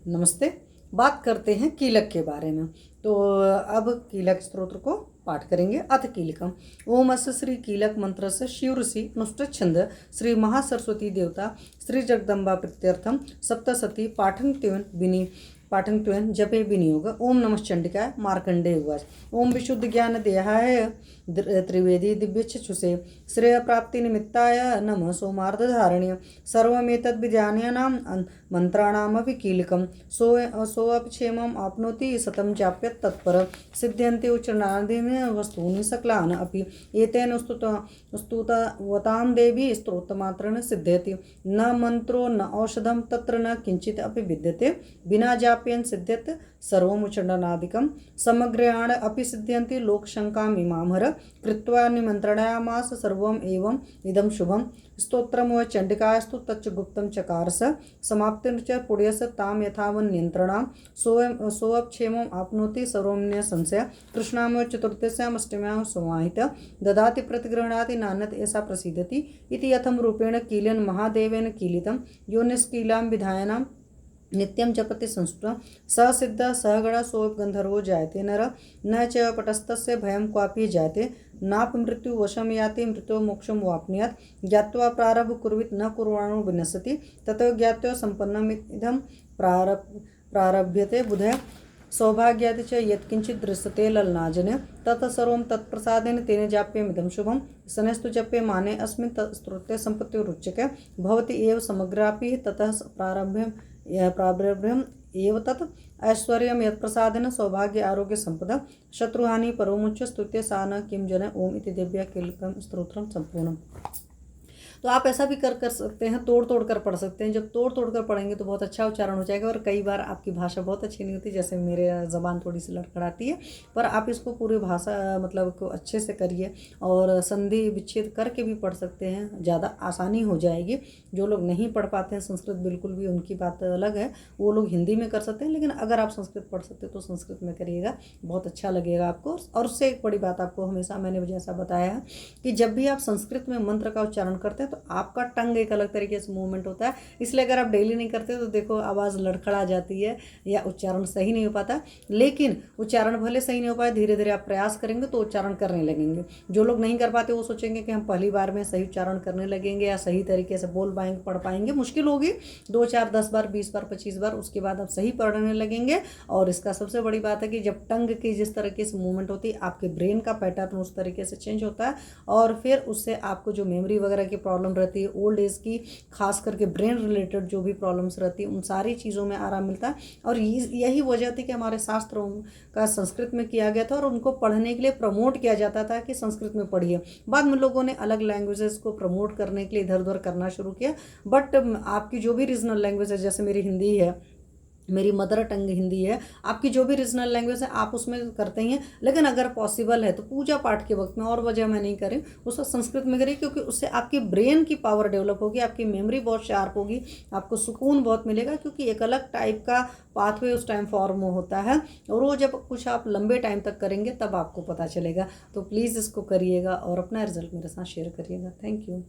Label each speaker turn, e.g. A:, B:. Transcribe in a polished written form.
A: नमस्ते। बात करते हैं कीलक के बारे में। तो अब कीलक स्तोत्र को पाठ करेंगे। अथ कीलकम ओम अस्य श्री कीलक मंत्र से शिव ऋषि अनुष्ठछंद श्री महासरस्वती देवता श्री जगदम्बा प्रीत्यर्थम सप्तसती पाठन जपे विनियोग। ओम नमः चंडिकाय मार्कंडेय उवाच। ओम विशुद्ध ज्ञान देहाय त्रिवेदी दिव्यचक्षुषे श्रेय प्राप्ति निमित्ताय नमः सोमार्धधारण्य सर्वमेतद्विजान्यानां मंत्राणामपि कीलकं सोऽपक्षेमम् आपनोति सतं जाप्यत् तत्पर सिद्ध्यन्ते उच्चारणादीनि वस्तूनि सकलानि अपि एतेन स्तुतवतां देवी स्तोत्रमात्रेण सिद्ध्यति। न मंत्रो न औषधं तत्र न किंचित् अपि विद्यते बिना जाप्येन सिद्ध्यत् सर्वमुच्चारणादिकं समग्रेण अपि सिद्ध्यन्ति लोकशङ्काम् इमामहर कृत्वा निमन्त्रणायामास सर्वम् एवम् इदं शुभं स्तोत्रम् व चण्डिकास्तु तच्च गुप्तं चकारस समाप्तिं च पुण्यस तां यथावन्नियन्त्रणां सोऽपक्षेमम् आपनोति सर्वम्य संशय कृष्णाम चतुर्थस्याम् अष्टम्यां समाहित ददाति प्रतिगृह्णाति नान्यत् ऐसा प्रसीदति इति यथं रूपेण कीलेन महादेवेन कीलितं यो निष्कीलां विधायनां नित्यं जपति संस्कृतं स सिद्ध सहगण सोऽपगन्धर्वो जायते नर न च पटस्तस्य भयं क्वापि जायते नाप मृत्यु वशं याति मृत्यो मोक्षं वाप्नुयात् ज्ञात्वा प्रारब्ध कुर्वित न कुर्वाणो विनश्यति ततो ज्ञात्वा सम्पन्नमिदं प्रारभ्यते बुधय सौभाग्यादि च यत्किंचित् दृश्यते ललनाजने ततः सर्वं तत्प्रसादेन तेन जाप्यमिदं शुभं शनैस्तु जप्ये माने अस्मिन् स्तोत्रे सम्पत्तिरुच्यते भवति एव समग्रापि ततः प्रारब्धम् एव तत् ऐश्वर्यं यत्प्रसादेन सौभाग्य आरोग्य संपदा शत्रुहानि परोमुच्य स्तुत्य सा न किं जन ओम इति दिव्या कीलकं स्तोत्रम संपूर्णम। तो आप ऐसा भी कर सकते हैं, तोड़ तोड़ कर पढ़ सकते हैं। जब तोड़ तोड़ कर पढ़ेंगे तो बहुत अच्छा उच्चारण हो जाएगा। और कई बार आपकी भाषा बहुत अच्छी नहीं होती, जैसे मेरे ज़बान थोड़ी सी लड़खड़ाती है, पर आप इसको पूरी भाषा मतलब को अच्छे से करिए और संधि विच्छेद करके भी पढ़ सकते हैं, ज़्यादा आसानी हो जाएगी। जो लोग नहीं पढ़ पाते हैं संस्कृत बिल्कुल भी, उनकी बात अलग है, वो लोग हिंदी में कर सकते हैं। लेकिन अगर आप संस्कृत पढ़ सकते हैं तो संस्कृत में करिएगा, बहुत अच्छा लगेगा आपको। और उससे एक बड़ी बात आपको हमेशा मैंने जैसा बताया है कि जब भी आप संस्कृत में मंत्र का उच्चारण करते हैं तो आपका टंग एक अलग तरीके से मूवमेंट होता है। इसलिए अगर आप डेली नहीं करते तो देखो आवाज़ लड़खड़ा जाती है या उच्चारण सही नहीं हो पाता। लेकिन उच्चारण भले सही नहीं हो पाए, धीरे धीरे आप प्रयास करेंगे तो उच्चारण करने लगेंगे। जो लोग नहीं कर पाते वो सोचेंगे कि हम पहली बार में सही उच्चारण करने लगेंगे या सही तरीके से बोल पाएंगे, पढ़ पाएंगे। मुश्किल होगी 2 4 10 बार 20 बार 25 बार, उसके बाद आप सही पढ़ने लगेंगे। और इसका सबसे बड़ी बात है कि जब टंग की जिस तरीके से मूवमेंट होती है, आपके ब्रेन का पैटर्न उस तरीके से चेंज होता है और फिर उससे आपको जो मेमोरी वगैरह की प्रॉब्लम रहती है, ओल्ड एज की खास करके ब्रेन रिलेटेड जो भी प्रॉब्लम्स रहती है, उन सारी चीज़ों में आराम मिलता है। और यही वजह थी कि हमारे शास्त्रों का संस्कृत में किया गया था और उनको पढ़ने के लिए प्रमोट किया जाता था कि संस्कृत में पढ़िए। बाद में लोगों ने अलग लैंग्वेजेस को प्रमोट करने के लिए इधर उधर करना शुरू किया। बट आपकी जो भी रीजनल लैंग्वेज है, जैसे मेरी हिंदी है, मेरी मदर टंग हिंदी है, आपकी जो भी रीजनल लैंग्वेज है आप उसमें करते ही हैं। लेकिन अगर पॉसिबल है तो पूजा पाठ के वक्त में, और वजह मैं नहीं करी, उसको संस्कृत में करिए, क्योंकि उससे आपकी ब्रेन की पावर डेवलप होगी, आपकी मेमोरी बहुत शार्प होगी, आपको सुकून बहुत मिलेगा। क्योंकि एक अलग टाइप का पाथवे उस टाइम फॉर्म होता है और वो जब कुछ आप लंबे टाइम तक करेंगे तब आपको पता चलेगा। तो प्लीज़ इसको करिएगा और अपना रिजल्ट मेरे साथ शेयर करिएगा। Thank you.